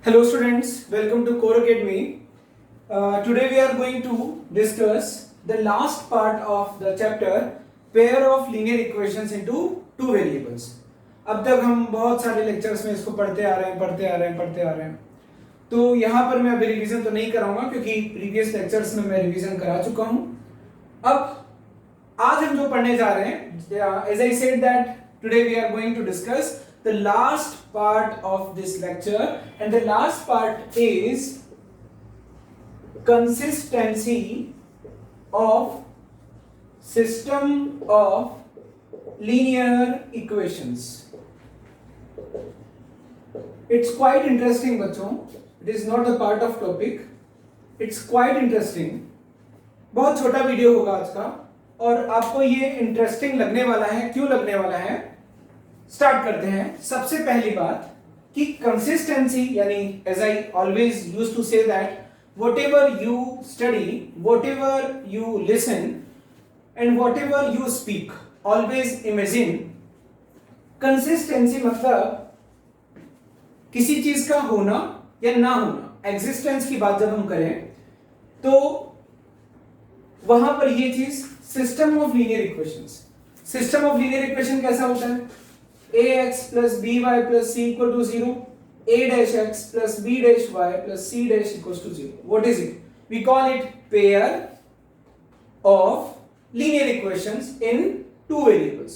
Hello students, welcome to Core Academy. Today we are going to discuss the last part of the chapter pair of linear equations into two variables. अब तक हम बहुत सारे lectures में इसको पढ़ते आ रहे हैं. तो यहाँ पर मैं अभी रिवीजन तो नहीं कराऊंगा क्योंकि प्रीवियस लेक्चर्स में मैं रिवीजन करा चुका हूँ. अब आज हम जो पढ़ने जा रहे हैं, as I said that today we are going to discuss the last part of this lecture, and the last part is consistency of system of linear equations. It's quite interesting बच्चों. It is not a part of topic. It's quite interesting. बहुत छोटा video होगा आज का और आपको ये interesting लगने वाला है. क्यों लगने वाला है? स्टार्ट करते हैं. सबसे पहली बात कि कंसिस्टेंसी यानी as I always used to say that whatever you study, whatever you listen and whatever you speak, always imagine consistency मतलब किसी चीज का होना या ना होना. एग्जिस्टेंस की बात जब हम करें तो वहां पर ये चीज system of linear equations. System of linear equation कैसा होता है? ax plus by plus c equal to 0, a dash x plus b dash y plus c dash equals to 0. What is it? We call it pair of linear equations in two variables.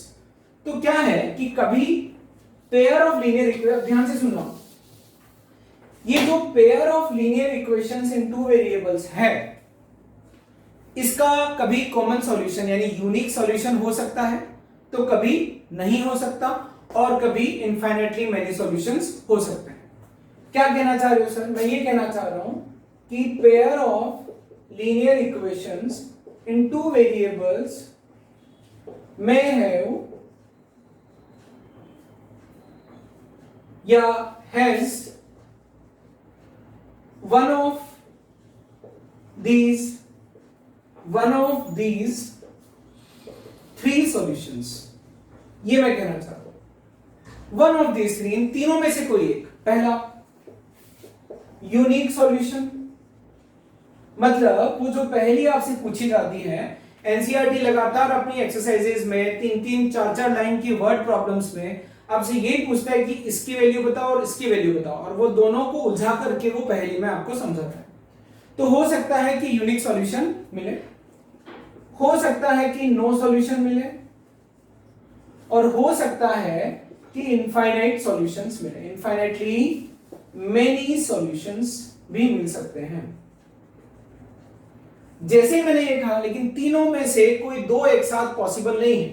तो क्या है कि कभी pair of linear equations, ध्यान से सुनना, ये जो pair of linear equations in two variables है, इसका कभी कॉमन सॉल्यूशन यानी यूनिक सॉल्यूशन हो सकता है तो कभी नहीं हो सकता और कभी इनफाइनाइटली मेनी सॉल्यूशंस हो सकते हैं. क्या कहना चाह रहे हो सर? मैं ये कहना चाह रहा हूं कि pair of linear equations in two variables may have या has one of these three solutions. ये मैं कहना चाहता हूं. वन ऑफ these three, इन तीनों में से कोई एक. पहला यूनिक सॉल्यूशन मतलब वो जो पहली आपसे पूछी जाती है. एनसीईआरटी लगातार अपनी एक्सरसाइजेज में 3-3, 4-4 लाइन की वर्ड प्रॉब्लम्स में आपसे यही पूछता है कि इसकी वैल्यू बताओ और इसकी वैल्यू बताओ, और वो दोनों को उलझा करके वो पहली में आपको समझाता है. तो हो सकता है कि यूनिक सॉल्यूशन मिले, हो सकता है कि नो सॉल्यूशन मिले, और हो सकता है कि इनफाइनाइट सॉल्यूशंस मिले. इनफाइनाइटली मेनी सॉल्यूशंस भी मिल सकते हैं. जैसे मैंने ये कहा, लेकिन तीनों में से कोई दो एक साथ पॉसिबल नहीं है.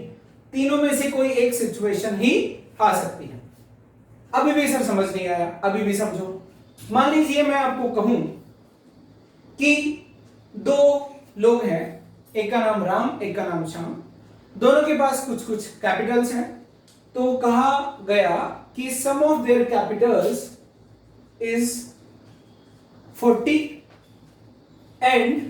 तीनों में से कोई एक सिचुएशन ही आ सकती है. अभी भी सर समझ नहीं आया? अभी भी समझो. मान लीजिए मैं आपको कहूं कि दो लोग हैं, एक का नाम राम, एक का नाम श्याम. दोनों के पास कुछ कुछ कैपिटल्स हैं. तो कहा गया कि sum of their capitals is 40 and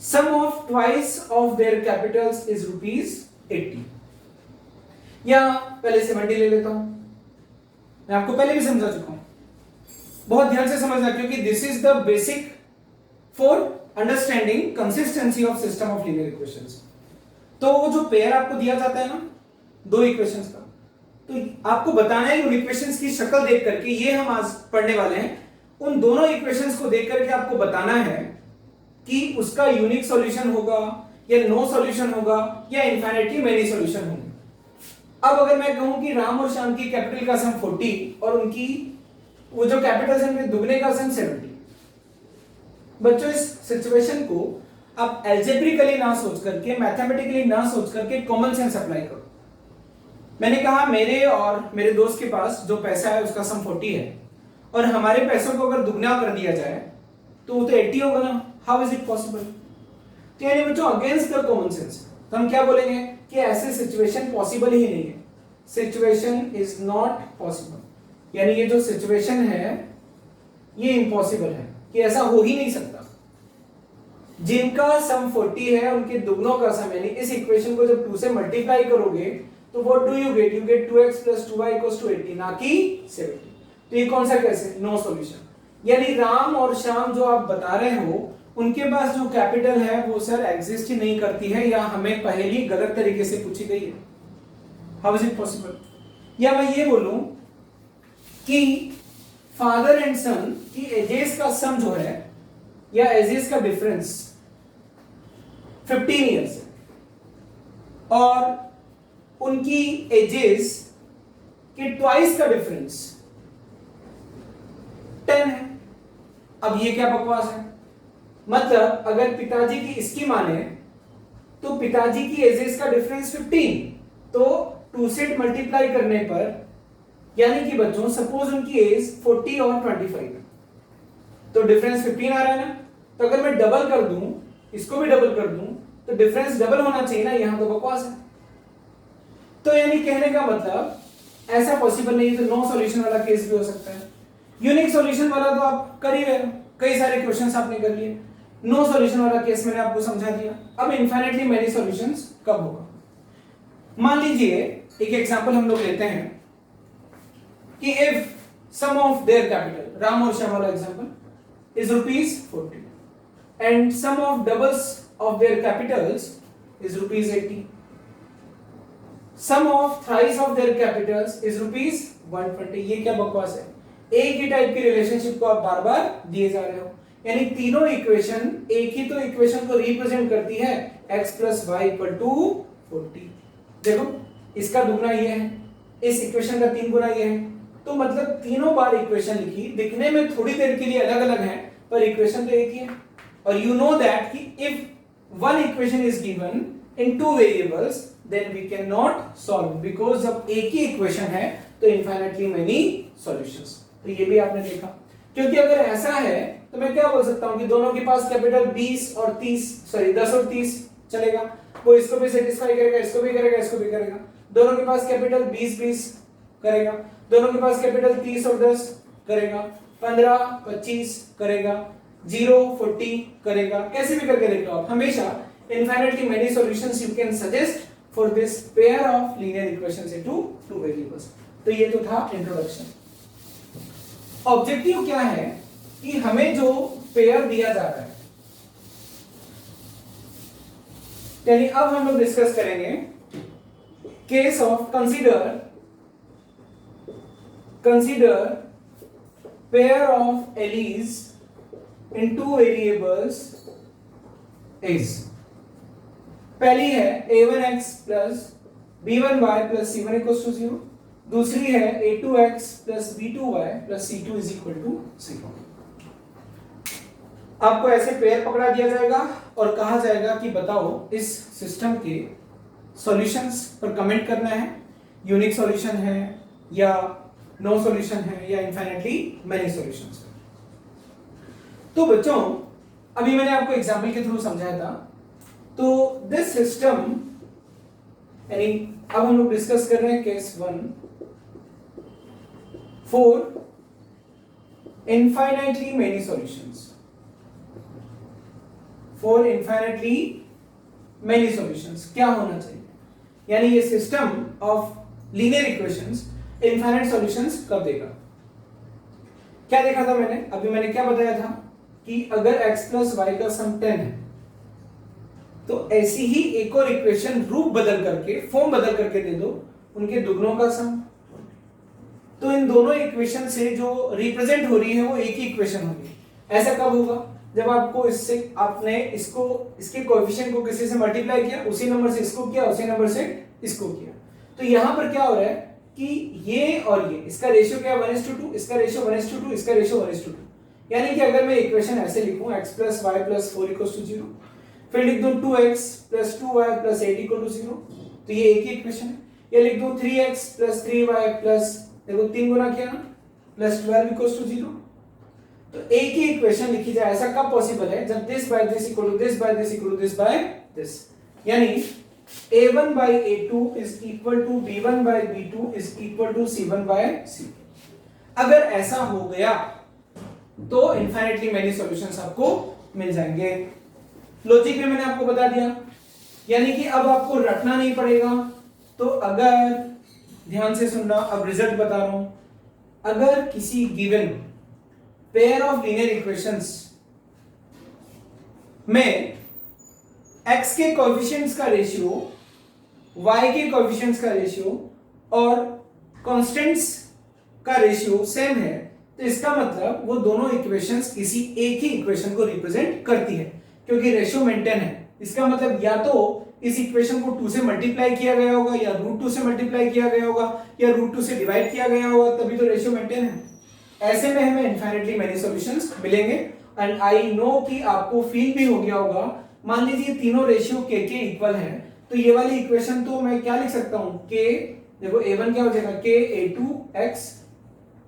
sum of twice of their capitals is ₹80. या पहले 70 ले लेता हूं. मैं आपको पहले भी समझा चुका हूं, बहुत ध्यान से समझना, क्योंकि this is the basic for understanding consistency of system of linear equations. तो वो जो पेयर आपको दिया जाता है ना दो इक्वेशंस का, तो आपको बताना है उन इक्वेशंस की शक्ल देख करके, ये हम आज पढ़ने वाले हैं, उन दोनों इक्वेशंस को देख करके आपको बताना है कि उसका यूनिक सॉल्यूशन होगा या नो सॉल्यूशन होगा या इनफाइनाइटली मेनी सॉल्यूशन होंगे. अब अगर मैं कहूं कि राम और श्याम की कैपिटल का सम 40 और उनकी वो जो कैपिटल्स हैं उनके दुगने का सम 70. बच्चों इस सिचुएशन को आप एल्जेब्रिकली ना सोच करके, मैथमेटिकली ना सोच करके कॉमन सेंस अप्लाई करो. मैंने कहा मेरे और मेरे दोस्त के पास जो पैसा है उसका सम 40 है और हमारे पैसों को अगर दुगना कर दिया जाए तो वो तो 80 होगा ना. How is it possible? तो यानी बच्चों अगेंस्ट द कॉमन सेंस तो हम क्या बोलेंगे कि ऐसे सिचुएशन पॉसिबल ही नहीं है. सिचुएशन इज नॉट पॉसिबल, यानी ये जो सिचुएशन है ये इम्पॉसिबल है, कि ऐसा हो ही नहीं सकता. जिनका सम 40 है उनके दुगनों का सम, यानी इस इक्वेशन को जब 2 से मल्टीप्लाई करोगे तो what do you get? You get 2x plus 2y equals to 80, ना कि 70. तो ये कौन सा केस है? No solution. यानी राम और श्याम जो आप बता रहे हो उनके पास जो कैपिटल है वो सर एग्जिस्ट ही नहीं करती है, या हमें पहली गलत तरीके से पूछी गई है। How is it possible? या मैं ये बोलूं कि फादर एंड सन की एजेस का सम जो है या एजेस का डिफरेंस 15 ईयर्स है और उनकी एजेस के ट्वाइस का डिफरेंस 10 है। अब ये क्या बकवास है? मतलब अगर पिताजी की इसकी माने तो पिताजी की एजेस का डिफरेंस 15, तो 2 से मल्टीप्लाई करने पर यानी कि बच्चों सपोज उनकी एज 40 और 25 है, तो डिफरेंस 15 आ रहा है ना। तो अगर मैं डबल कर दूं, इसको भी डबल कर दूं, तो डिफरेंस डबल होना चाहिए ना, यहां तो बकवास है। तो यानी कहने का मतलब ऐसा पॉसिबल नहीं है, तो नो सॉल्यूशन वाला केस भी हो सकता है। यूनिक सॉल्यूशन वाला तो आप कर ही रहे हो, कई सारे क्वेश्चंस आपने कर लिए। नो सॉल्यूशन वाला केस मैंने आपको समझा दिया। अब इनफाइनाइटली मेनी सॉल्यूशंस कब होगा? मान लीजिए एक एग्जांपल हम लोग लेते हैं कि if sum of their capital, Ram और श्याम वाला example, is ₹40 and sum of doubles of their capitals is ₹80, sum of thrice of their capitals is ₹120। ये क्या बकवास है? एक ही टाइप की रिलेशनशिप को आप बार बार दिए जा रहे हो, यानी तीनों इक्वेशन एक ही तो इक्वेशन को रिप्रेजेंट करती है, x + y = 40। देखो इसका दुगना ये है, इस इक्वेशन का 3 गुना ये है, तो मतलब तीनों बार इक्वेशन लिखी, दिखने में थोड़ी देर के लिए अलग अलग है पर इक्वेशन तो एक ही है। और यू नो दैट कि if one equation is given in 2 variables then we can not solve, because जब एक ही इक्वेशन है तो इनफाइनाइटली मेनी सॉल्यूशंस। तो ये भी आपने देखा, क्योंकि अगर ऐसा है तो मैं क्या बोल सकता हूं कि दोनों के पास कैपिटल 10 और 30 चलेगा, वो इसको भी सेटिस्फाई करेगा, इसको भी करेगा, इसको भी करेगा। दोनों के पास कैपिटल 20 करेगा, दोनों के पास कैपिटल 30 और 10 करेगा, 15-25 करेगा, 0-40 करेगा। कैसे भी करके देख लो आप, हमेशा infinitely many solutions you can suggest for this pair of linear equations into 2 variables। तो ये तो था इंट्रोडक्शन। ऑब्जेक्टिव क्या है कि हमें जो पेयर दिया जा रहा है, यानी अब हम लोग डिस्कस करेंगे case of consider pair of allies in 2 variables is, पहली है a1x plus b1y plus c1 equals to 0, दूसरी है a2x plus b2y plus c2 is equal to 0। आपको ऐसे पेयर पकड़ा दिया जाएगा और कहा जाएगा कि बताओ इस सिस्टम के सॉल्यूशंस पर कमेंट करना है, यूनिक सॉल्यूशन है या नो सॉल्यूशन है या इनफाइनाइटली मेनी सॉल्यूशंस। तो बच्चों अभी मैंने आपको एग्जांपल के थ्रू समझाया था, तो दिस सिस्टम, यानी अब हम लोग डिस्कस कर रहे हैं case 1 for infinitely many solutions, for infinitely many solutions क्या होना चाहिए, यानी ये system of linear equations infinite solutions कब देगा। क्या देखा था मैंने अभी, मैंने क्या बताया था कि अगर x + y का सम 10 है तो ऐसी ही एक और इक्वेशन रूप बदल करके, फॉर्म बदल करके दे दो, उनके दुगनों का सम, तो इन दोनों इक्वेशन से जो रिप्रेजेंट हो रही है वो एक ही इक्वेशन होगी। ऐसा कब होगा? जब आपको इससे, आपने इसको, इसके कोएफिशिएंट को किसी से मल्टीप्लाई किया, उसी नंबर से इसको किया, उसी नंबर से इसको किया। तो यहां पर क्या हो रहा है कि ये और ये, इसका रेशियो क्या है 1:2, इसका रेशियो 1:2, इसका रेशियो 1:2। यानी कि अगर मैं इक्वेशन ऐसे लिखूं x + y + 4 = 0, फिर लिख दूं 2x + 2y + 8 = 0, तो ये एक ही इक्वेशन है। या लिख दूं 3x + 3y + देखो 3 गुना किया ना, +12 = 0। तो एक ही इक्वेशन लिखी जाए, ऐसा कब पॉसिबल है? जब this by this = this by this = this by this, यानी a1 by a2 is equal to b1 by b2 is equal to c1 by c2। अगर ऐसा हो गया तो इनफाइनाइटली मेनी सॉल्यूशंस आपको मिल जाएंगे। लॉजिक में मैंने आपको बता दिया, यानी कि अब आपको रटना नहीं पड़ेगा। तो अगर ध्यान से सुनना, अब रिजल्ट बता रहा हूं, अगर किसी given pair of linear equations में x के कोएफिशिएंट्स का रेशियो, y के कोएफिशिएंट्स का रेशियो और कांस्टेंट्स का रेशियो सेम है, तो इसका मतलब वो दोनों इक्वेशंस किसी एक ही इक्वेशन को रिप्रेजेंट करती है, क्योंकि रेशियो मेंटेन है। इसका मतलब या तो इस इक्वेशन को 2 से मल्टीप्लाई किया गया होगा, या √2 से मल्टीप्लाई किया गया होगा, या √2 से डिवाइड किया गया होगा, तभी तो रेशियो मेंटेन है। ऐसे में हमें इनफाइनाइटली मेनी सॉल्यूशंस मिलेंगे। एंड आई नो कि आपको फील भी हो गया होगा, मान लीजिए तीनों रेशियो के इक्वल है, तो ये वाली इक्वेशन तो मैं क्या लिख सकता हूं, k, देखो a1 क्या हो जाएगा k a2x,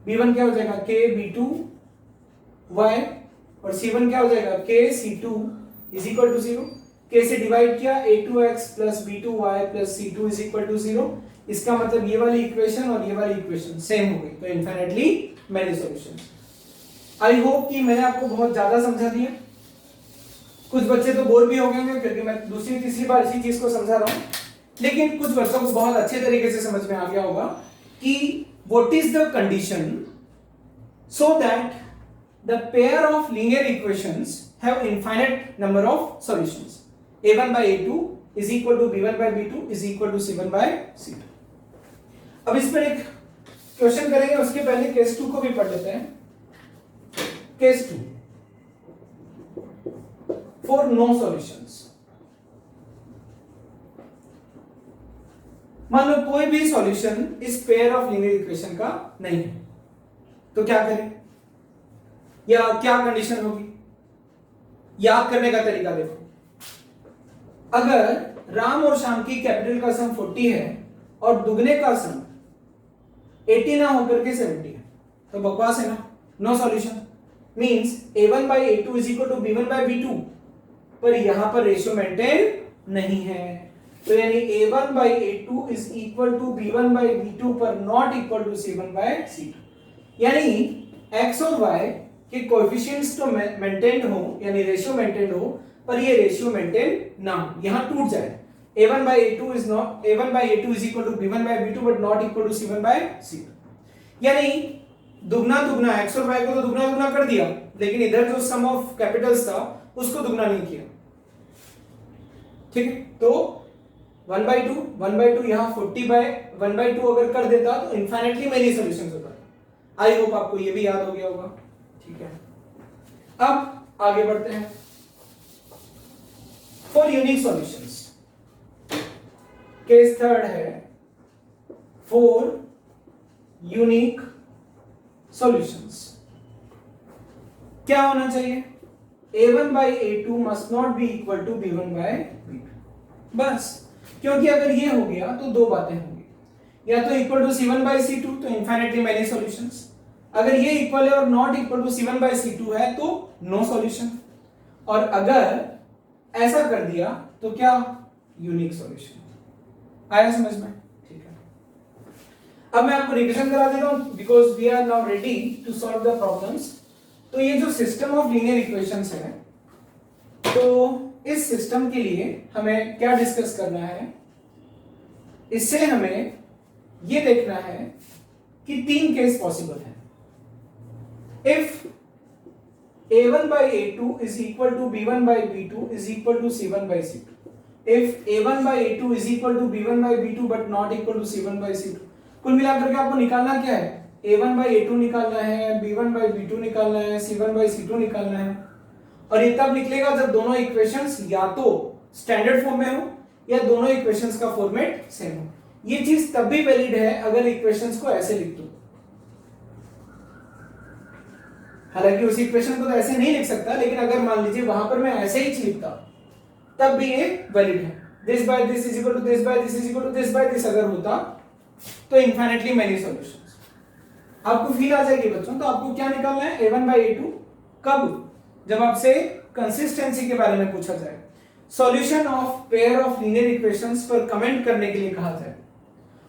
b1 क्या हो जाएगा k b2y, और c1 क्या हो जाएगा k c2 is equal to 0। k से डिवाइड किया a2x plus b2y plus c2 is equal to 0। इसका मतलब ये वाली इक्वेशन और ये वाली इक्वेशन सेम हो गई, तो infinitely many solutions. I hope कि मैंने आपको बहुत ज्यादा समझा दिया। कुछ बच्चे तो बोर भी हो गए होंगे क्योंकि मैं दूसरी तीसरी बार इसी चीज को समझा रहा हूं, लेकिन कुछ बच्चों को बहुत अच्छे तरीके से समझ में आ गया होगा कि what is the condition so that the pair of linear equations have infinite number of solutions. a1 by a2 is equal to b1 by b2 is equal to c1 by c2। अब इस पर एक question करेंगे, उसके पहले case 2 को भी पढ़ लेते हैं। Case 2 for no solutions. मान लो कोई भी सॉल्यूशन इस पेयर ऑफ लीनियर इक्वेशन का नहीं है, तो क्या करें, या क्या कंडीशन होगी? याद करने का तरीका देखो। अगर राम और श्याम की कैपिटल का सम 40 है और दुगने का सम 80 ना होकर के 70 है, तो बकवास है ना, no solution. Means a1 by a2 is equal to b1 by b2, पर यहां पर रेशियो मेंटेन नहीं है, तो यानी a1 by a2 is equal to b1 by b2 पर not equal to c1 by c2। यानी x और y के कोएफिशिएंट्स तो मेंटेन हो, यानी रेशियो मेंटेन हो, पर ये रेशियो मेंटेन ना हो, यहां टूट जाए। a1 by a2 is not a1 by a2 is equal to b1 by b2 but not equal to c1 by c2। यानी दुगना दुगना x और y को तो दुगना दुगना कर दिया, लेकिन इधर जो सम ऑफ कैपिटल्स था उसको दुगना नहीं किया। ठीक है, तो 1 by 2 यहां 40 by 1 by 2 अगर कर देता तो इनफाइनाइटली मेनी सॉल्यूशंस होता। आई होप आपको ये भी याद हो गया होगा। ठीक है, अब आगे बढ़ते हैं। For unique solutions, case third है फॉर यूनिक सॉल्यूशंस। क्या होना चाहिए? a1 by a2 must not be equal to b1 by b2। बस, क्योंकि अगर ये हो गया तो दो बातें होंगी, या तो equal to c1 by c2 तो इनफाइनाइटली मेनी सॉल्यूशंस, अगर ये इक्वल है और not equal to c1 by c2 है तो नो सॉल्यूशन, और अगर ऐसा कर दिया तो क्या? Unique solution. आया समझ में? ठीक है, अब मैं आपको रिविजन करा देता हूं because we are now ready to solve the problems. तो ये जो सिस्टम ऑफ लीनियर इक्वेशंस है, तो इस सिस्टम के लिए हमें क्या डिस्कस करना है? इससे हमें ये देखना है कि तीन केस पॉसिबल है। If a1 by a2 is equal to b1 by b2 is equal to c1 by c2, if a1 by a2 is equal to b1 by b2 but not equal to c1 by c2, कुल मिलाकर के आपको निकालना क्या है? a1 by a2 निकालना है, b1 by b2 निकालना है, c1 by c2 निकालना है। और ये तब निकलेगा जब दोनों इक्वेशंस या तो स्टैंडर्ड फॉर्म में हो या दोनों इक्वेशंस का फॉर्मेट सेम हो। ये चीज तब भी वैलिड है अगर इक्वेशंस को ऐसे लिख दो। हालांकि उस इक्वेशन को तो ऐसे नहीं लिख सकता, लेकिन अगर मान लीजिए वहां पर मैं ऐसे ही लिखता तब भी ये वैलिड है। This by this is equal to this by this is equal to this by this अगर होता तो इनफाइनाइटली मेनी सॉल्यूशंस। आपको फील आ जाएगी बच्चों। तो आपको क्या निकालना है? a1 by a2 कब? जब आपसे कंसिस्टेंसी के बारे में पूछा जाए, solution of pair of linear equations पर कमेंट करने के लिए कहा जाए।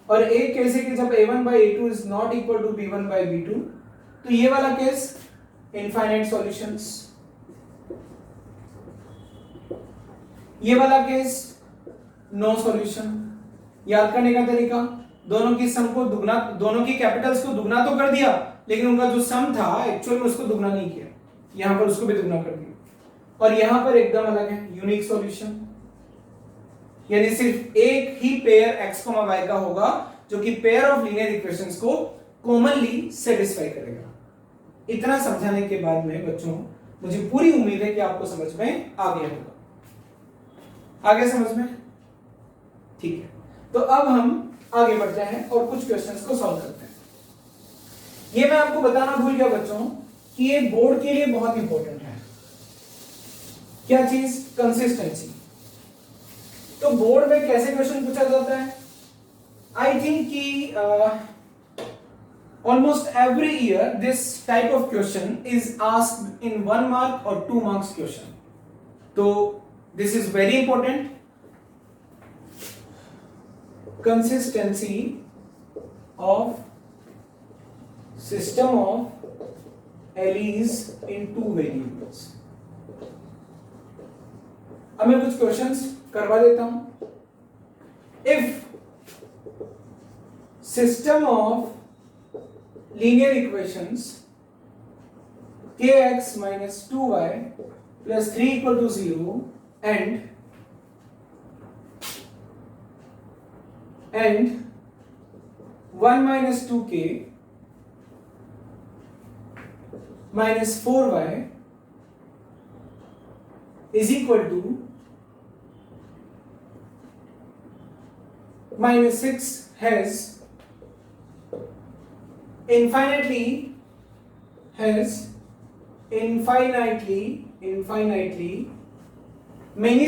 और एक केस है कि जब a1 by a2 is not equal to b1 by b2, तो ये वाला केस इनफाइनाइट सॉल्यूशंस, ये वाला केस नो सॉल्यूशन। याद करने का तरीका, दोनों की सम को दुगना, दोनों की कैपिटल्स को दुगना तो कर दिया, लेकिन उनका जो सम था एक्चुअल में उसको दुगना नहीं किया, यहां पर उसको भी दुगना कर दिया, और यहां पर एकदम अलग है, यूनिक सॉल्यूशन, यानी सिर्फ एक ही पेयर x, y का होगा जो कि पेयर ऑफ लीनियर इक्वेशंस को कॉमनली सेटिस्फाई करेगा। इतना समझाने के बाद में बच्चों मुझे पूरी उम्मीद है कि आपको समझ में आ गया होगा। आ गया समझ में? ठीक है, तो अब हम आगे बढ़ते हैं और कुछ क्वेश्चंस को सॉल्व करते हैं। ये मैं आपको बताना भूल गया बच्चों कि ये बोर्ड के लिए बहुत इंपॉर्टेंट है। क्या चीज? कंसिस्टेंसी। तो बोर्ड में कैसे क्वेश्चन पूछा जाता है? आई थिंक कि almost every year this type of question is asked in 1 mark or 2 marks question. So this is very important. Consistency of system of LEs in two variables. अब मैं कुछ questions करवा देता हूं। If system of linear equations kx minus 2y plus 3 equal to 0 and 1 minus 2k minus 4y is equal to minus 6 has infinitely many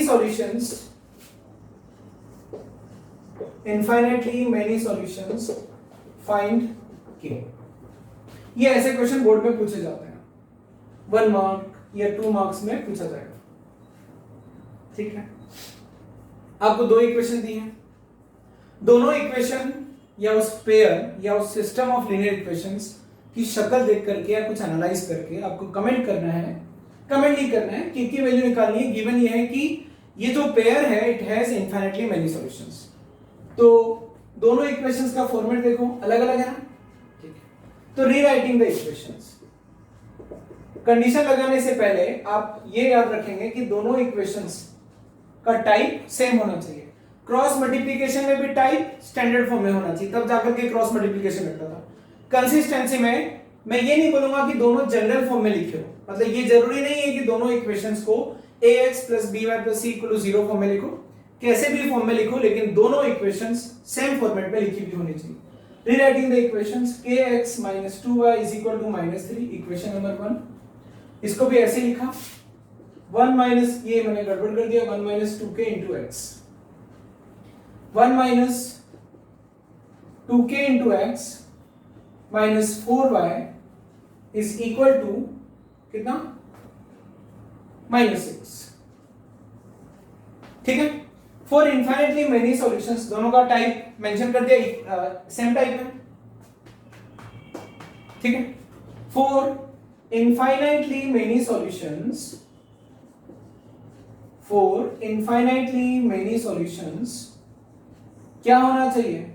solutions, find k। ये ऐसे question board में पूछे जाते हैं, 1 मार्क या 2 मार्क्स में पूछा जाएगा। ठीक है, आपको दो इक्वेशन दी हैं, दोनों इक्वेशन या उस पेयर या उस सिस्टम ऑफ लीनियर इक्वेशंस की शक्ल देख करके या कुछ एनालाइज करके आपको कमेंट करना है, कमेंट नहीं करना है, की वैल्यू निकालनी है। गिवन ये है कि ये जो पेयर है it has infinitely many solutions. तो दोनों इक्वेशंस का फॉर्मेट देखो अलग अलग है ना, ठीक है। तो रीराइटिंग द इक्वेशंस, कंडीशन लगाने से पहले आप ये याद रखेंगे कि दोनों इक्वेशंस का टाइप सेम होना चाहिए। क्रॉस मल्टीप्लिकेशन में भी टाइप स्टैंडर्ड फॉर्म में होना चाहिए, तब जाकर के क्रॉस मल्टीप्लिकेशन लगता था। कंसिस्टेंसी में मैं ये नहीं बोलूंगा कि दोनों जनरल फॉर्म में लिखे हो, मतलब ये जरूरी नहीं है कि दोनों इक्वेशंस को ax plus by plus c equal to 0 form में लिखो, कैसे भी फॉर्म में लिखो, लेकिन दोनों इक्वेशंस सेम फॉर्मेट में लिखी हुई होनी चाहिए। Rewriting the equations kx minus 2y is equal to -3, equation number 1। इसको भी ऐसे लिखा, 1 माइनस, ये मैंने गड़बड़ कर दिया, 1 minus 2k into x, 1 minus 2k into x minus 4y is equal to कितना? -6। ठीक है, फॉर इनफाइनाइटली मेनी सॉल्यूशंस, दोनों का टाइप मेंशन कर दिया, सेम टाइप है। ठीक है, फॉर इनफाइनाइटली मेनी सॉल्यूशंस, क्या होना चाहिए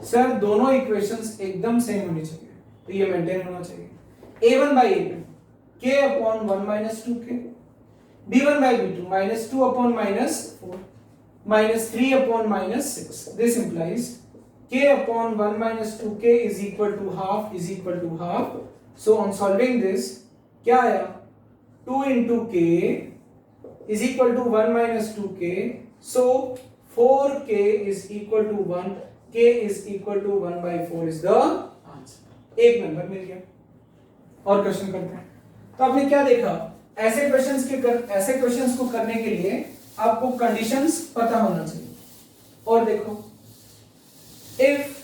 सर? दोनों इक्वेशंस एकदम सेम होनी चाहिए, तो ये मेंटेन होना चाहिए। a1 by a2 k upon 1 minus 2k, b1 by b2 minus 2 upon minus 4 minus 3 upon minus 6. This implies k upon 1 minus 2k is equal to half, So on solving this, क्या आया? 2 into k is equal to 1 minus 2k, so 4k is equal to 1, k is equal to 1 by 4 is the answer। एक number मिल गया। और question करते हैं। तो आपने क्या देखा, ऐसे क्वेश्चंस को करने के लिए आपको कंडीशंस पता होना चाहिए। और देखो, if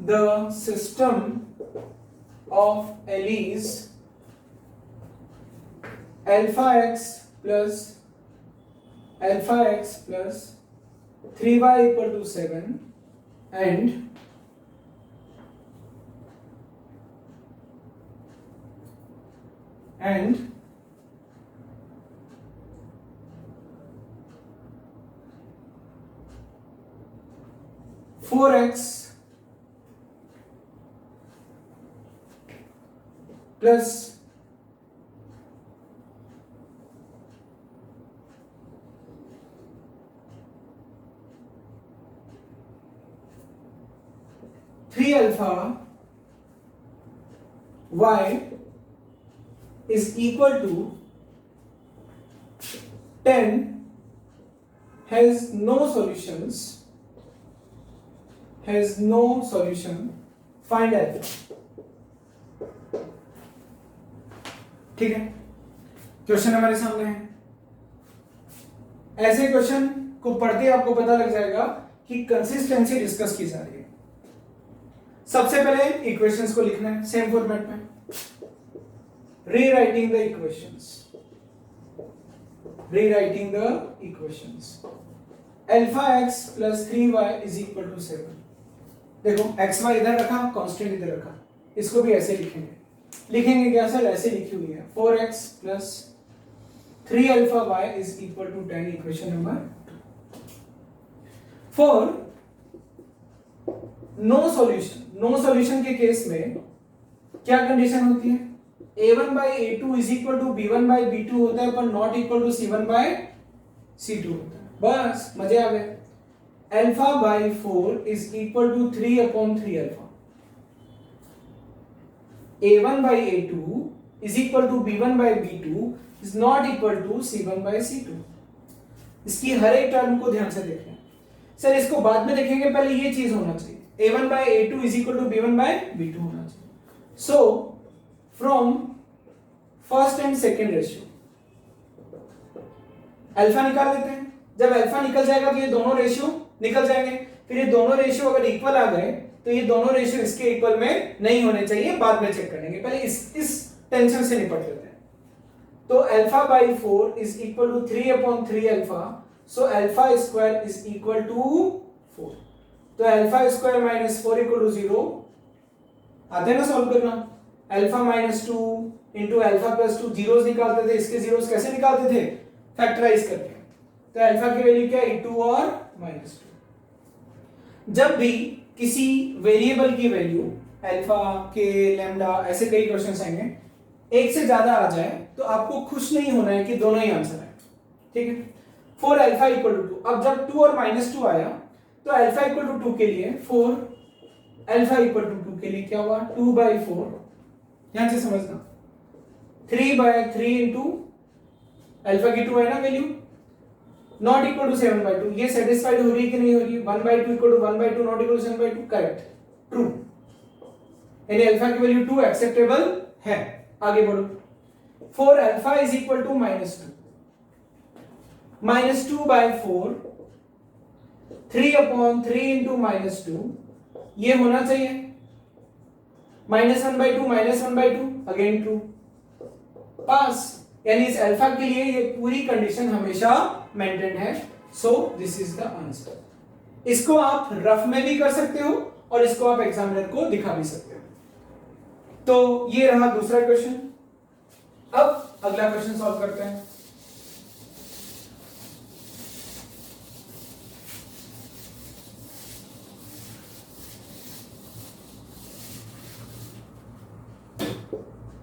the system of LEs alpha x plus 3y equal to 7 and 4x plus 3 alpha y is equal to 10 has no solutions, has no solution, find alpha. ठीक है, क्वेश्चन हमारे सामने है। ऐसे क्वेश्चन को पढ़ते आपको पता लग जाएगा कि कंसिस्टेंसी डिस्कस की जा रही है। सबसे पहले इक्वेशंस को लिखना है सेम फॉर्मेट में, rewriting the equations, rewriting the equations. Alpha x plus 3y is equal to 7। देखो xy इधर रखा, कांस्टेंट इधर रखा, इसको भी ऐसे लिखेंगे। लिखेंगे क्या सर? ऐसे लिखी हुई है 4x plus 3 alpha y is equal to 10, equation number 2। For no solution, no solution के केस में क्या कंडीशन होती है? a1 by a2 is equal to b1 by b2 होता है, पर not equal to c1 by c2 होता है। बस मजे आ गए। Alpha by 4 is equal to 3 upon 3 alpha. a1 by a2 is equal to b1 by b2 is not equal to c1 by c2। इसकी हर एक टर्म को ध्यान से देखना है। सर इसको बाद में देखेंगे, पहले ये चीज होना चाहिए, a1 by a2 is equal to b1 by b2 होना चाहिए। So from first and second ratio alpha निकाल लेते हैं। जब अल्फा निकल जाएगा तो ये दोनों रेशियो निकल जाएंगे। फिर ये दोनों रेशियो अगर इक्वल आ गए तो ये दोनों रेशियो इसके इक्वल में नहीं होने चाहिए, बाद में चेक करेंगे, पहले इस टेंशन से निपट लेते हैं। तो alpha by 4 is equal to 3 upon 3 alpha, so alpha square is equal to 4। तो alpha square minus 4 equal to 0 आते हैं ना सॉल्व करना। Alpha minus 2 into alpha plus 2, zeros निकालते थे, इसके जीरोस कैसे निकालते थे? फैक्टराइज करके। तो अल्फा की वैल्यू क्या है? 2 और माइनस 2। जब भी किसी वेरिएबल की वैल्यू अल्फा के लैम्डा ऐसे कई क्वेश्चंस आएंगे, एक से ज्यादा आ जाए तो आपको खुश नहीं होना है कि दोनों ही आंसर है, ठीक है। फॉर अल्फा इक्वल टू 2, अब जब 2 और माइनस 2 आया तो अल्फा इक्वल टू 2 के लिए, फॉर अल्फा इक्वल टू 2 के लिए क्या हुआ? 2 बाई 4, ध्यान से समझना, 3 बाई 3 इंटू अल्फा की 2 है ना value, not equal to 7 by 2। ये सेटिस्फाइड हो रही है कि नहीं हो रही है? 1 by 2 equal to 1 by 2 not equal to 7 by 2, correct, true. यानी अल्फा की वैल्यू 2 एक्सेप्टेबल है। आगे बढ़ो। For alpha is equal to minus 2, minus 2 by 4, 3 upon 3 into minus 2, ये होना चाहिए minus 1 by 2, minus 1 by 2, again true, pass. यानी इस अल्फा के लिए ये पूरी कंडीशन हमेशा मेंटेन है। So this is the answer. इसको आप रफ में भी कर सकते हो और इसको आप एग्जामिनर को दिखा भी सकते हो। तो ये रहा दूसरा क्वेश्चन। अब अगला क्वेश्चन सॉल्व करते हैं।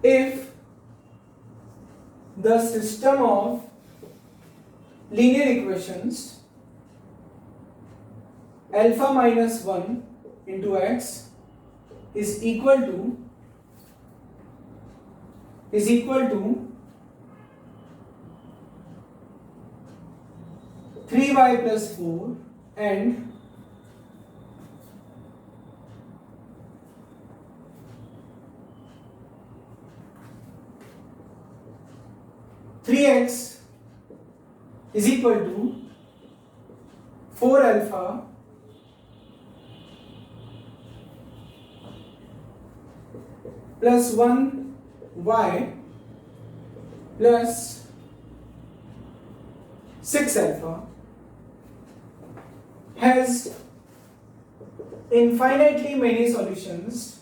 If the system of linear equations alpha minus 1 into x is equal to 3y plus 4 and 3x is equal to 4 alpha plus 1 y plus 6 alpha has infinitely many solutions,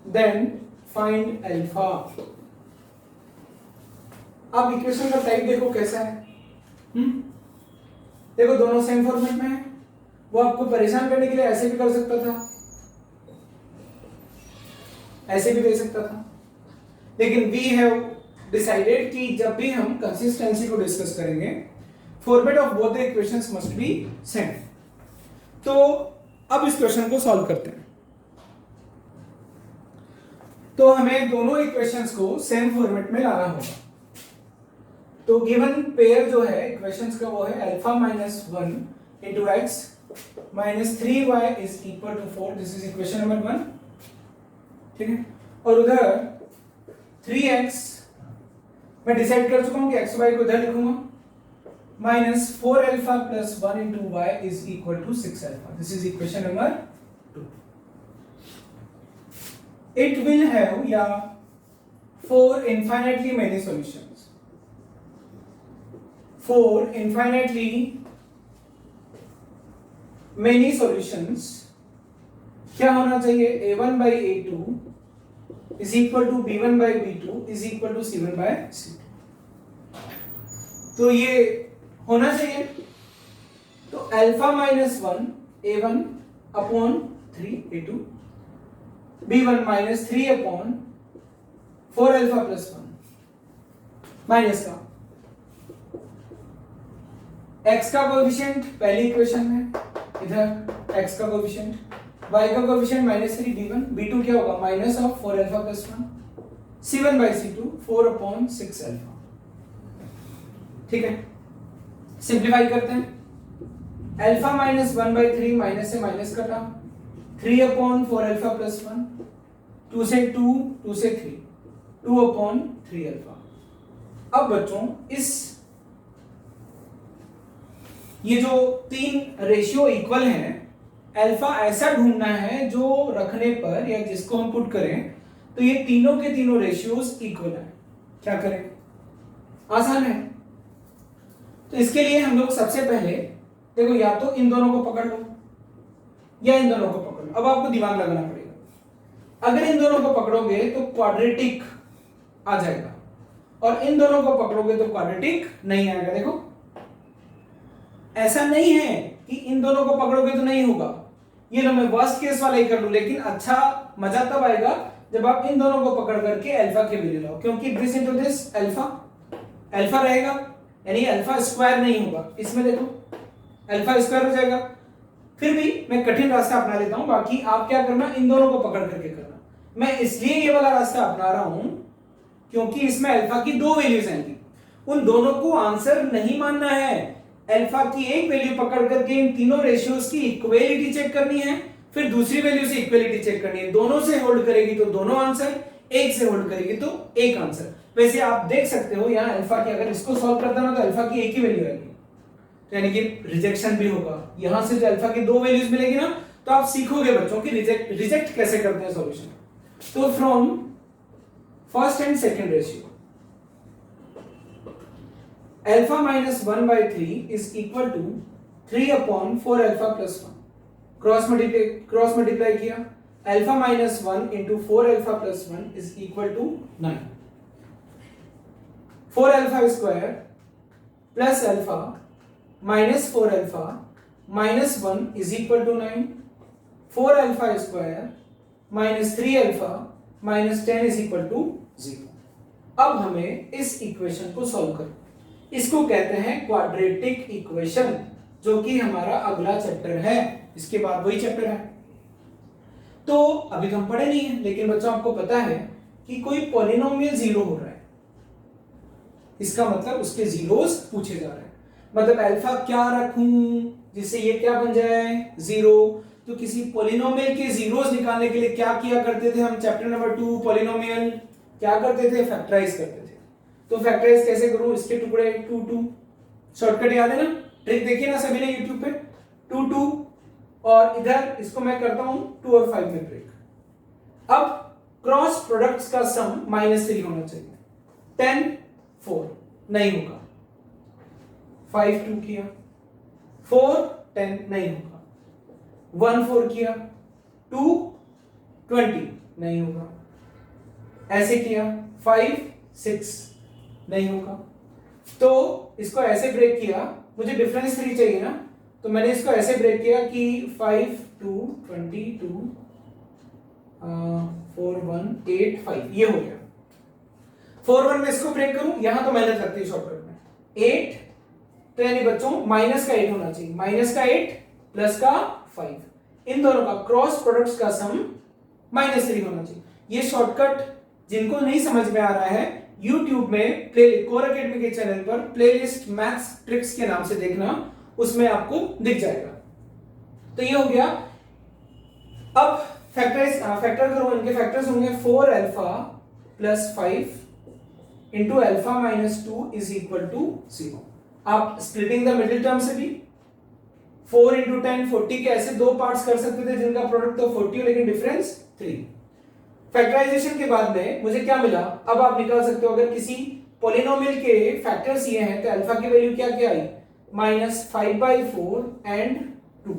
then find alpha। अब equation का type देखो कैसा है। देखो दोनों same format में है, वो आपको परेशान करने के लिए ऐसे भी कर सकता था, ऐसे भी दे सकता था, लेकिन वी हैव डिसाइडेड कि जब भी हम कंसिस्टेंसी को डिस्कस करेंगे format of both the equations must be same. तो अब इस क्वेश्चन को सॉल्व करते हैं। तो हमें दोनों इक्वेशंस को सेम फॉर्मेट में लाना होगा। तो गिवन पेयर जो है इक्वेशंस का वो है alpha minus 1 into x minus 3y is equal to 4। This is equation number 1, ठीक है। और उधर 3x मैं डिसाइड कर चुका हूं कि x y को इधर लिखूंगा, minus 4 alpha plus 1 into y is equal to 6 alpha. This is equation number 2। It will have या 4 infinitely many solutions, 4 infinitely many solutions। क्या होना चाहिए, a1 by a2 is equal to b1 by b2 is equal to c1 by c2। तो ये होना चाहिए। तो alpha minus 1 a1 upon 3 a2, b1 minus 3 upon 4 alpha plus 1 minus का x का कोएफिशिएंट पहली इक्वेशन में, इधर x का कोएफिशिएंट, y का कोएफिशिएंट माइनस 3 b1, b2 क्या होगा minus of 4 alpha plus 1, c1 by c2 4 upon 6 alpha. ठीक है, सिंप्लीफाई करते हैं। अल्फा माइनस 1 बाई 3 माइनस से माइनस कटा, 3 अपॉन 4 अल्फा प्लस 1, 2 से 2, 2 से 3, 2 अपॉन 3 अल्फा। अब बच्चों इस ये जो तीन रेशियो इक्वल हैं, अल्फा ऐसा ढूंढना है जो रखने पर या जिसको हम पुट करें तो ये तीनों के तीनों रेशियोज इक्वल है। क्या करें, आसान है। तो इसके लिए हम लोग सबसे पहले देखो या तो इन दोनों को पकड़ लो या इन दोनों को पकड़ लो। अब आपको दिमाग लगाना पड़ेगा। अगर इन दोनों को पकड़ोगे तो क्वाड्रेटिक आ जाएगा और इन दोनों को पकड़ोगे तो क्वाड्रेटिक नहीं आएगा। देखो ऐसा नहीं है कि इन दोनों को पकड़ोगे तो नहीं होगा, ये ना मैं वर्स्ट केस वाला ही कर लूं, लेकिन अच्छा मजा तब आएगा जब आप इन दोनों को पकड़ करके अल्फा के वैल्यू लाओ, क्योंकि this into this alpha alpha रहेगा, यानी अल्फा स्क्वायर नहीं होगा। इसमें देखो अल्फा स्क्वायर हो जाएगा। फिर भी मैं कठिन रास्ता अपना लेता हूं, बाकी आप क्या करना, इन दोनों को पकड़ करके करना। मैं इसलिए ये वाला रास्ता अपना रहा हूं क्योंकि इसमें अल्फा की दो वैल्यूज आएंगी, उन दोनों को आंसर नहीं मानना है। अल्फा की एक वैल्यू पकड़ करके इन तीनों रेशियोज की इक्वलिटी चेक करनी है, फिर दूसरी वैल्यू से इक्वलिटी चेक करनी है। दोनों से होल्ड करेगी तो दोनों आंसर, एक से होल्ड करेगी तो एक आंसर। वैसे आप देख सकते हो यहाँ अल्फा की अगर इसको सॉल्व करता ना तो अल्फा की एक ही वैल्यू आएगी, तो यानी कि रिजेक्शन भी होगा। यहां से जो अल्फा की दो वैल्यूज मिलेगी ना तो आप सीखोगे बच्चों की रिजेक्ट कैसे करते हैं सॉल्यूशन। तो from first and second ratio alpha minus 1 by 3 is equal to 3 upon 4 alpha plus 1। Cross multiply किया, alpha minus 1 into 4 alpha plus 1 is equal to 9। 4 alpha square plus alpha minus 4 alpha minus 1 is equal to 9। 4 alpha square minus 3 alpha minus 10 is equal to 0। अब हमें इस equation को solve करना, इसको कहते हैं quadratic equation, जो कि हमारा अगला चैप्टर है। इसके बाद वही चैप्टर है। तो अभी तो हम पढ़े नहीं है, लेकिन बच्चों आपको पता है कि कोई पॉलिनोमियल जीरो हो रहा है, इसका मतलब उसके जीरोस पूछे जा रहे हैं। मतलब अल्फा क्या रखूं जिससे ये क्या बन जाए, जीरो। तो किसी पॉलिनोमियल के जीरोस निकालने के लिए क्या किया करते थे हम, चैप्टर नंबर 2 पॉलिनोमियल, क्या करते थे, फैक्टराइज करते थे। तो फैक्टराइज कैसे करूं, इसके टुकड़े 2 2, शॉर्टकट याद है ना, ट्रिक देखिए ना सभी ने यूट्यूब पे, 2 2 और इधर इसको मैं करता हूं 2 और 5 में ब्रेक। अब क्रॉस प्रोडक्ट्स का सम -3 होना चाहिए। 10 4 नहीं होगा, 5 2 किया, 4 10 नहीं होगा, 1 4 किया, 2 20 नहीं होगा, ऐसे किया 5 6 नहीं होगा, तो इसको ऐसे ब्रेक किया, मुझे डिफरेंस 3 चाहिए ना, तो मैंने इसको ऐसे ब्रेक किया कि 5 2 22 4 1 8 5 ये हो गया। 4 1 में इसको ब्रेक करूं, यहां तो मेहनत लगती है शॉर्टकट में 8, तो यानी बच्चों माइनस का 8 होना चाहिए, माइनस का 8 प्लस का 5, इन दोनों का क्रॉस प्रोडक्ट्स का सम -3 होना चाहिए। ये शॉर्टकट जिनको नहीं समझ में आ रहा है YouTube में कोर एकेडमी के चैनल पर प्लेलिस्ट मैथ्स ट्रिक्स के नाम से देखना, उसमें आपको दिख जाएगा। तो ये हो गया। अब फैक्टर करो, इनके फैक्टर्स होंगे 4 alpha plus 5 into alpha minus 2 is equal to 0। आप स्प्लिटिंग द मिडिल टर्म से भी 4 इंटू 10 40 के ऐसे दो पार्ट्स कर सकते थे जिनका प्रोडक्ट तो 40 लेकिन डिफरेंस 3। फैक्टराइजेशन के बाद में मुझे क्या मिला, अब आप निकाल सकते हो, अगर किसी पॉलिनोमियल के फैक्टर्स ये हैं तो अल्फा की वैल्यू क्या क्या आई, -5/4 एंड 2।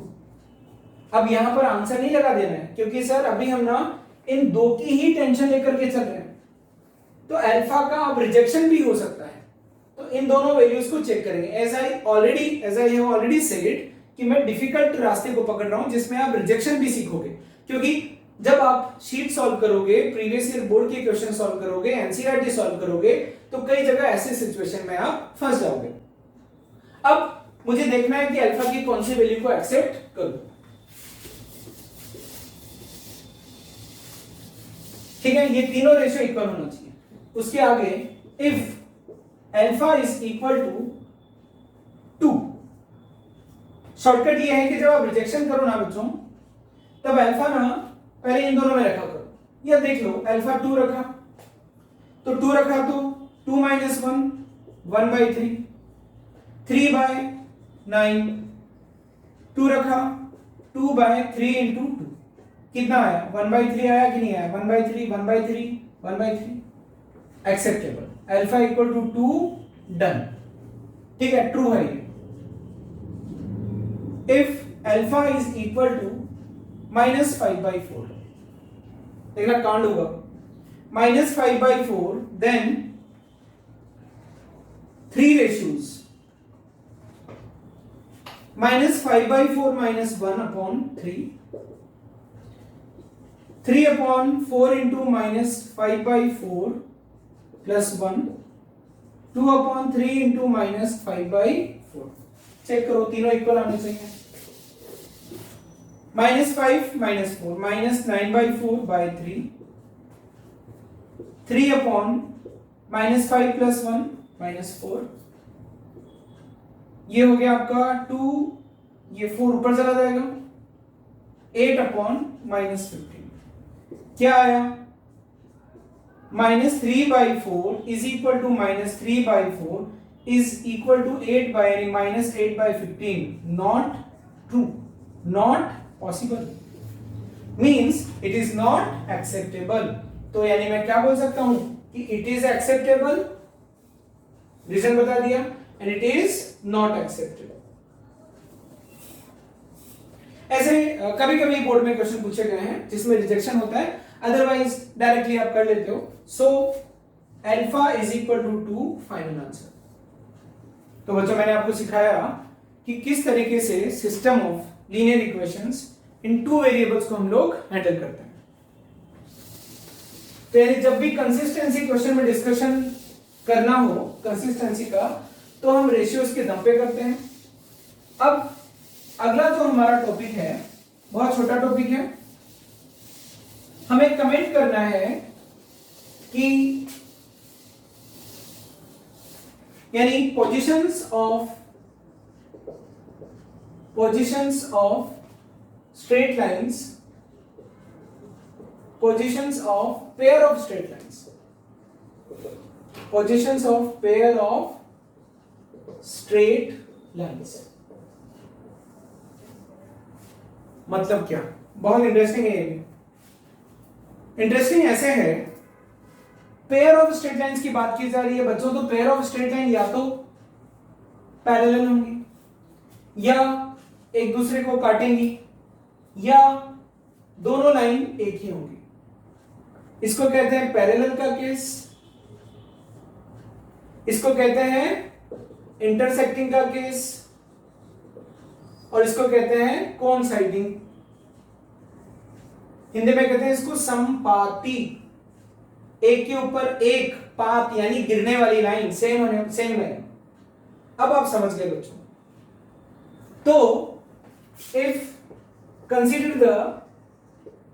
अब यहां पर आंसर नहीं लगा देना है क्योंकि सर अभी हम ना इन दो की ही टेंशन लेकर के चल रहे हैं, तो अल्फा का अब रिजेक्शन भी हो सकता है, तो इन दोनों वैल्यूज को चेक करेंगे। As I have already said कि मैं डिफिकल्ट रास्ते को पकड़ रहा हूं जिसमें आप रिजेक्शन भी सीखोगे, क्योंकि जब आप शीट सॉल्व करोगे, प्रीवियस ईयर बोर्ड के क्वेश्चन सॉल्व करोगे, एनसीईआरटी सॉल्व करोगे, तो कई जगह ऐसे सिचुएशन में आप फंस जाओगे। अब मुझे देखना है कि अल्फा की कौन सी वैल्यू को एक्सेप्ट करूं। ठीक है, ये तीनों रेशियो इक्वल होना चाहिए। उसके आगे if alpha is equal to 2, shortcut ये है कि जब आप रिजेक्शन करो ना बच्चों, तब अल्फा ना पहले इन दोनों में रखा करो, या देख लो अल्फा 2 रखा तो 2 रखा तो 2 - 1 1/3 3/9, 2 रखा 2/3 इंटू 2 कितना आया 1/3 आया कि नहीं आया, 1/3 1/3 1/3 acceptable. Alpha equal to 2 done. ठीक है, ट्रू है ये। If alpha is equal to -5/4, देखना कांड होगा, -5/4 then 3 ratios, -5/4 -1/3 3/4 into -5/4 plus 1 2/3 into -5/4। Check करो तीनों इक्वल आने चाहिए। -5 - 4 -9/4/3 3/5 plus 1 -4, ये हो गया आपका 2, ये 4 ऊपर चला जाएगा 8/-15 क्या आया -3/4 is equal to -3/4 is equal to 8/15 not true, not possible, means it is not acceptable. तो यानी मैं क्या बोल सकता हूं कि इट इज एक्सेप्टेबल, रीजन बता दिया, and it is not acceptable. ऐसे कभी कभी बोर्ड में क्वेश्चन पूछे गए हैं जिसमें रिजेक्शन होता है, अदरवाइज डायरेक्टली आप कर लेते हो। So alpha is equal to 2 final answer. तो बच्चों मैंने आपको सिखाया कि किस तरीके से system of linear equations in 2 variables को हम लोग हैंडल करते हैं। तो यानी जब भी कंसिस्टेंसी क्वेश्चन में डिस्कशन करना हो कंसिस्टेंसी का, तो हम रेशियोज के दम पे करते हैं। अब अगला जो हमारा टॉपिक है बहुत छोटा टॉपिक है, हमें कमेंट करना है कि यानी positions of straight lines, positions of pair of straight lines, positions of pair of straight lines मतलब क्या। बहुत इंटरेस्टिंग है ये भी। इंटरेस्टिंग ऐसे है, पेयर ऑफ स्ट्रेट लाइंस की बात की जा रही है बच्चों, तो पेयर ऑफ स्ट्रेट लाइन या तो पैरेलल होंगी या एक दूसरे को काटेंगी या दोनों लाइन एक ही होंगी। इसको कहते हैं पैरेलल का केस, इसको कहते हैं इंटरसेक्टिंग का केस, और इसको कहते हैं कोइंसाइडिंग। हिंदी में कहते हैं इसको समपाती, एक के ऊपर एक पात यानी गिरने वाली लाइन, सेम लाइन। अब आप समझ गए बच्चों। तो इफ कंसीडर द,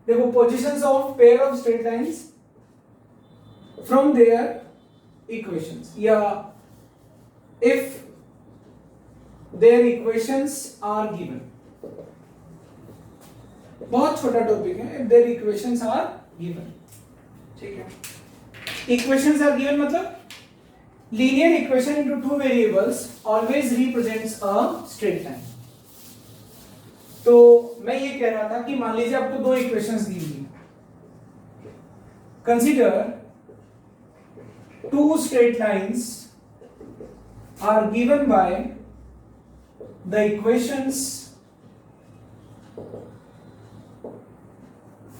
देखो, positions of pair of straight lines from their equations, या if their equations are given. बहुत छोटा टॉपिक है, if their equations are given, ठीक है। इक्वेशंस आर गिवन मतलब linear equation into two variables always represents a straight line. तो मैं ये कह रहा था कि मान लीजिए आपको दो इक्वेशंस दी हुई, consider two straight lines are given by the equations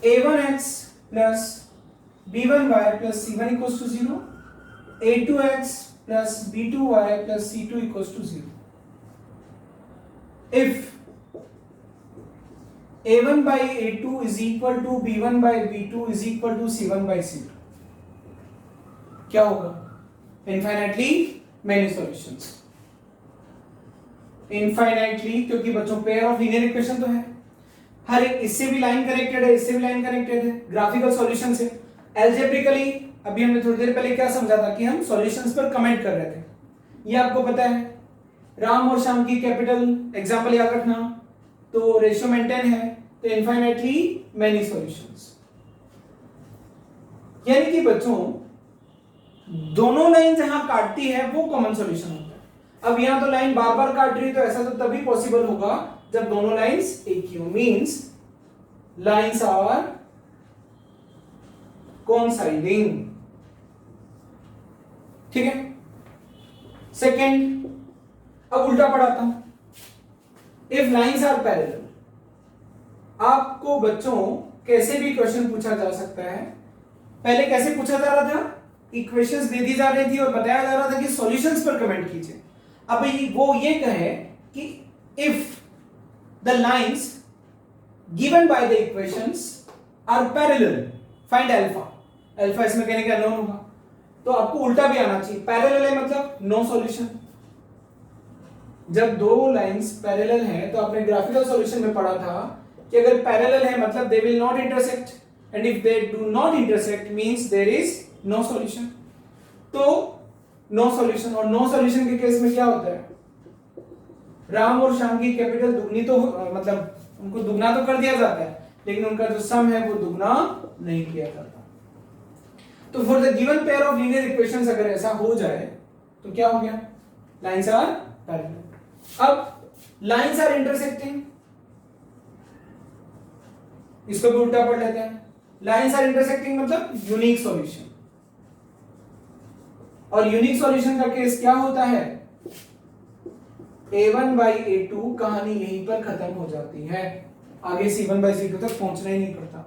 a1x plus b1y plus c1 equals to 0, a2x plus b2y plus c2 equals to 0. If a1 by a2 is equal to b1 by b2 is equal to c1 by c2, क्या होगा? Infinitely many solutions. Infinitely, क्योंकि बच्चों pair of linear equation तो है, हर एक, इससे भी line connected है, इससे भी लाइन कनेक्टेड है, ग्राफिकल सॉल्यूशन से। एल्जेब्रिकली अभी हमने थोड़ी देर पहले क्या समझा था कि हम सॉल्यूशंस पर कमेंट कर रहे थे, ये आपको पता है। राम और श्याम की कैपिटल एग्जांपल याद रखना, तो रेशियो मेंटेन है, तो इनफाइनाइटली मेनी सॉल्यूशंस। यानी कि बच्चों दोनों लाइन जहां काटती है वो कॉमन सॉल्यूशन होता है। अब यहां तो लाइन बार बार काट रही है, तो ऐसा तो तभी पॉसिबल होगा जब दोनों लाइंस एक ही हो, मींस लाइंस आर कोइंसाइडिंग, ठीक है। सेकंड, अब उल्टा पढ़ाता हूं, इफ लाइंस आर पैरेलल। आपको बच्चों कैसे भी क्वेश्चन पूछा जा सकता है, पहले कैसे पूछा जा रहा था, इक्वेशंस दे दी जा रही थी और बताया जा रहा था कि सॉल्यूशंस पर कमेंट कीजिए। अब वो ये कहे कि if the lines given by the equations are parallel, find alpha. alpha इसमें कहने का अननोन होगा, तो आपको उल्टा भी आना चाहिए। पैरेलल है मतलब नो सॉल्यूशन। जब दो लाइंस पैरेलल हैं, तो आपने ग्राफिकल सॉल्यूशन में पढ़ा था कि अगर पैरेलल है मतलब they will not intersect, and if they do not intersect means there is no solution. तो नो सॉल्यूशन, और नो सॉल्यूशन के केस में क्या होता है, राम और श्याम की कैपिटल दुगनी तो मतलब उनको दुगना तो कर दिया जाता है, लेकिन उनका जो सम है वो दुगना नहीं किया जाता। तो for the given pair of linear equations अगर ऐसा हो जाए तो क्या हो गया, लाइंस आर पैरेलल। अब लाइंस आर इंटरसेक्टिंग, इसको भी उल्टा पढ़ लेते हैं। लाइंस आर इंटरसेक्टिंग मतलब यूनिक सॉल्यूशन, और यूनिक सॉल्यूशन का केस क्या होता है, a1 by a2 कहानी यहीं पर खत्म हो जाती है, आगे c1 by c2 तक पहुंचना ही नहीं पड़ता,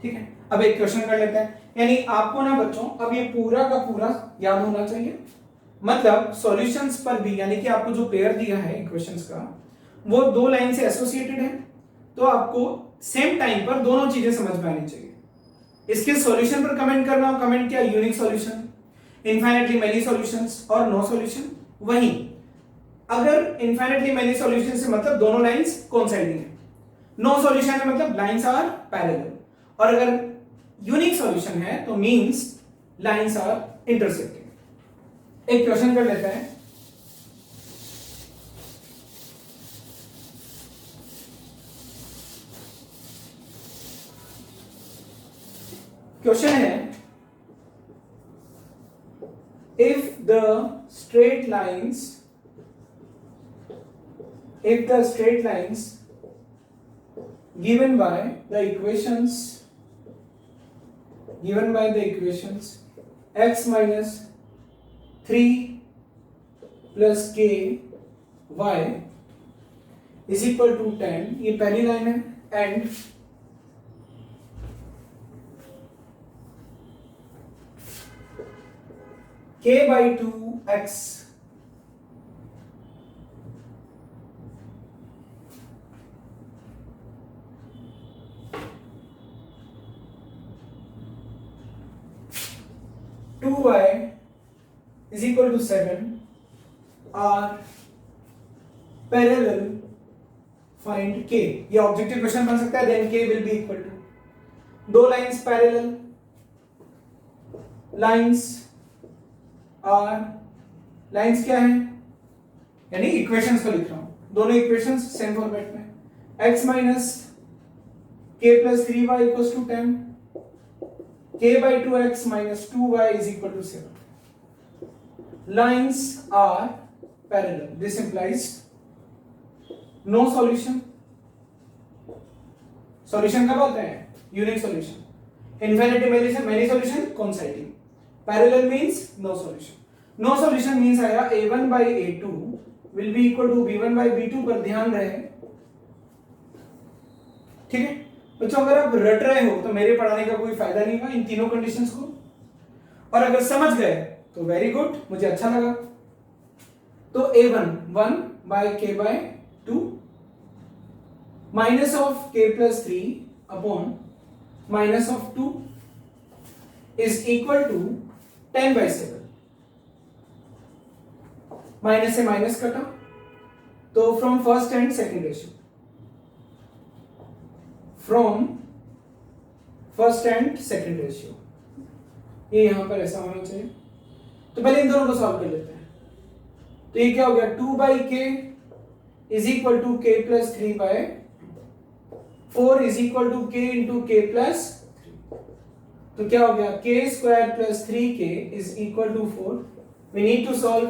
ठीक है। अब एक क्वेश्चन कर लेते हैं, यानी आपको ना बच्चों अब ये पूरा का पूरा याद होना चाहिए, मतलब सॉल्यूशंस पर भी, यानी कि आपको जो पेयर दिया है इक्वेशंस का वो दो लाइन से एसोसिएटेड है, तो आपको सेम टाइम पर दोनों चीजें समझ में आनी चाहिए। इसके सॉल्यूशन पर कमेंट करना हो, कमेंट क्या, unique solution, infinitely many solutions और नो सॉल्यूशन। वहीं अगर इनफाइनाइटली मेनी सॉल्यूशन से मतलब दोनों लाइंस कोइंसाइडिंग है, नो सॉल्यूशन है मतलब लाइंस आर पैरेलल, और अगर यूनिक सॉल्यूशन है तो मींस लाइंस आर इंटरसेक्टिंग। एक क्वेश्चन कर लेते हैं, क्वेश्चन है if the straight lines given by the equations x minus 3 plus k y is equal to 10, ये पहली लाइन है, and k by 2 x 2y is equal to 7 are parallel, find k. ये objective question बन सकता है, then k will be equal to दो lines parallel, lines क्या है, यानी इक्वेशंस को लिख रहा हूं, दोनों इक्वेशंस सेम फॉर्मेट में, x minus k plus 3y equals to 10, k by 2x minus 2y is equal to 7. Lines are parallel. This implies no solution. Solution कब होते हैं? Unique solution. Infinitely many solution coinciding. Parallel means no solution. No solution means आया a1 by a2 will be equal to b1 by b2, पर ध्यान रहे, ठीक है बच्चों, अगर आप रट रहे हो तो मेरे पढ़ाने का कोई फायदा नहीं हुआ इन तीनों कंडीशंस को, और अगर समझ गए तो वेरी गुड, मुझे अच्छा लगा। तो a1 1 by k by 2 minus of k plus 3 upon minus of 2 is equal to 10 by 7। Minus से माइनस कटा तो from first and second ratio, from first and second ratio, ये यहां पर ऐसा होना चाहिए। तो पहले इन दोनों को सॉल्व कर लेते हैं। तो ये क्या हो गया, 2 by k is equal to k plus 3 by 4 is equal to k into k plus 3। तो क्या हो गया, k square plus 3k is equal to 4। We need to solve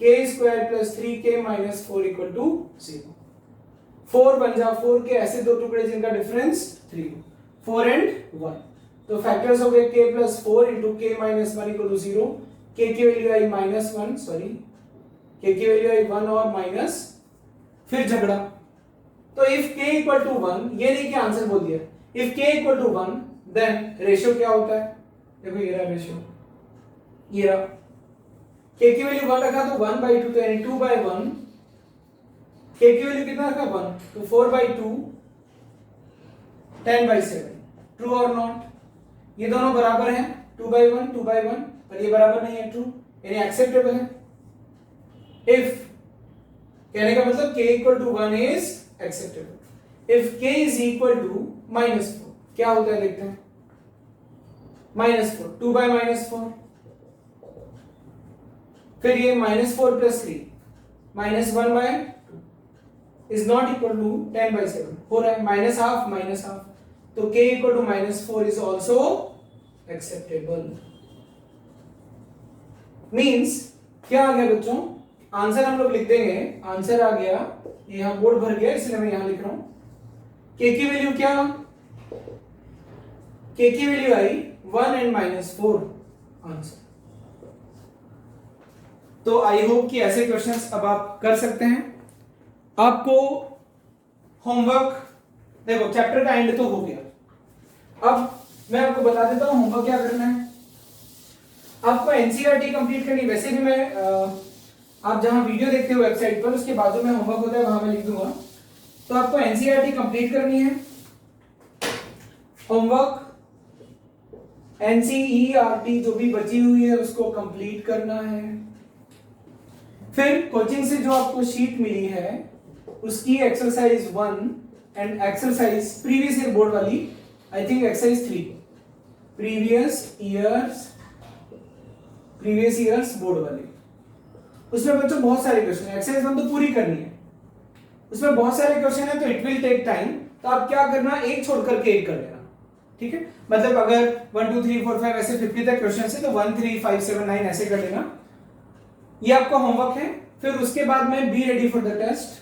k square plus 3k minus 4 equal to 0। 4 बन जा 4 के ऐसे दो टुकड़े जिनका डिफरेंस 3, 4 एंड 1। तो फैक्टर्स हो गए k plus 4 into k minus 1 equal to 0। k की वैल्यू आई माइनस 1, सॉरी k की वैल्यू आई 1 और माइनस, फिर झगड़ा। तो इफ k इक्वल टू 1, ये नहीं कि आंसर बोल दिया, if k equal to 1 then ratio क्या होता है, देखो ये रहा रेशियो, ये रहा k की वैल्यू 1 रखा तो 1 by 2, तो यानी 2 by 1, k की वैल्यू कितना रखा 1, तो 4 by 2 10 by 7। ट्रू और नॉट, ये दोनों बराबर हैं, 2 by 1 2 by 1, पर ये बराबर नहीं है, ट्रू यानी एक्सेप्टेबल है। इफ, कहने का मतलब k equal to 1 is acceptable. If k is equal to minus 4, क्या होता है देखते हैं, माइनस 4, 2 by माइनस 4, फिर ये minus 4 plus 3 minus 1 by 2 is not equal to 10 by 7 हो रहा है, माइनस हाफ माइनस हाफ, तो k equal to minus 4 is also acceptable. Means क्या आ गया बच्चों, आंसर हम लोग लिख देंगे, आंसर आ गया, यहां बोर्ड भर गया इसलिए मैं यहां लिख रहा हूं, k की वैल्यू क्या, k की वैल्यू आई 1 एंड माइनस 4 आंसर। तो आई होप कि ऐसे क्वेश्चंस अब आप कर सकते हैं। आपको होमवर्क, देखो चैप्टर का एंड तो हो गया, अब मैं आपको बता देता हूं होमवर्क क्या करना है। आपको एनसीईआरटी कंप्लीट करनी, वैसे भी मैं आप जहां वीडियो देखते हो वेबसाइट पर, उसके बाजू में होमवर्क होता है, वहां मैं लिख दूंगा। तो आपको एनसीईआरटी कंप्लीट करनी है, होमवर्क एनसीईआरटी जो भी बची हुई है उसको कंप्लीट करना है। फिर कोचिंग से जो आपको शीट मिली है उसकी exercise 1 and exercise previous year board वाली, I think exercise 3 previous years board वाली, उसमें बच्चों बहुत सारे क्वेश्चन है, एक्सरसाइज 1 तो पूरी करनी है, उसमें बहुत सारे क्वेश्चन है, तो इट विल टेक टाइम। तो आप क्या करना, एक छोड़ करके एक कर लेना, ठीक है, मतलब अगर 1 2 3 4 5 ऐसे 50 तक क्वेश्चन है तो 1 3 5 7 9 ऐसे कर लेना, ये आपका होमवर्क है। फिर उसके बाद में be ready for the test,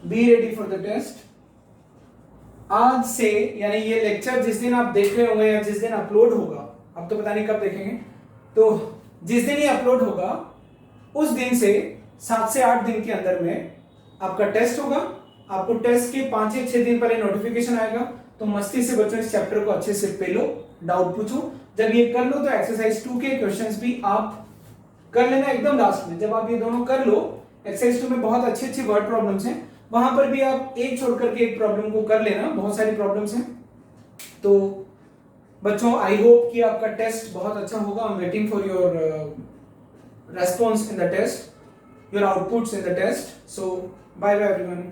be ready for the test. आज से यानी ये लेक्चर जिस दिन आप देख रहे होंगे या जिस दिन अपलोड होगा, अब तो पता नहीं कब देखेंगे, तो जिस दिन ये अपलोड होगा उस दिन से 7 से 8 दिन के अंदर में आपका टेस्ट होगा। आपको टेस्ट के 5 या 6 दिन पहले नोटिफिकेशन आएगा, तो मस्ती से बच्चों इस चैप्टर को अच्छे से पेलो, डाउट पूछो। जब ये कर लो तो एक्सरसाइज 2 के क्वेश्चंस भी आप कर लेना एकदम लास्ट में। जब आप ये दोनों कर लो, एक्सरसाइज 2 में बहुत अच्छी अच्छी वर्ड प्रॉब्लम्स हैं, वहां पर भी आप एक छोड़ करके एक प्रॉब्लम को कर लेना, बहुत सारी प्रॉब्लम्स हैं। तो बच्चों आई होप कि आपका टेस्ट बहुत अच्छा होगा। I am waiting for your response in the test, your outputs in the test. So bye bye everyone.